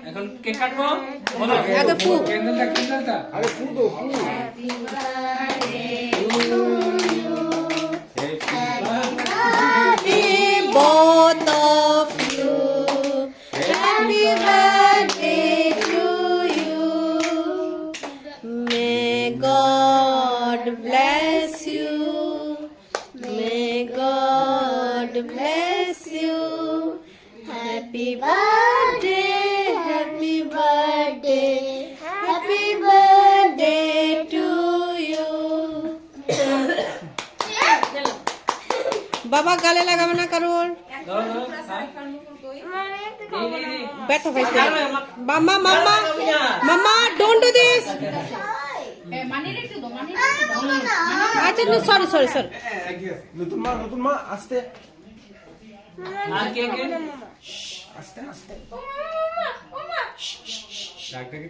এখন কেক কাটবো। আগে ফু। ক্যান্ডেলটা আরে ফু দো ফু। Both of you. Happy birthday to you. May God bless you. May God bless you. Happy birthday, happy birthday, happy birthday to you. বাবা গালে লাগাবে না কারোর ব্যথা পাইছে মাম্মা মাম্মা মাম্মা ডোন্ট ডু দিস আচ্ছা সরি সরি সরি নতুন মা আস্তে আর কে কে আস্তে আস্তে ডাক্তার কি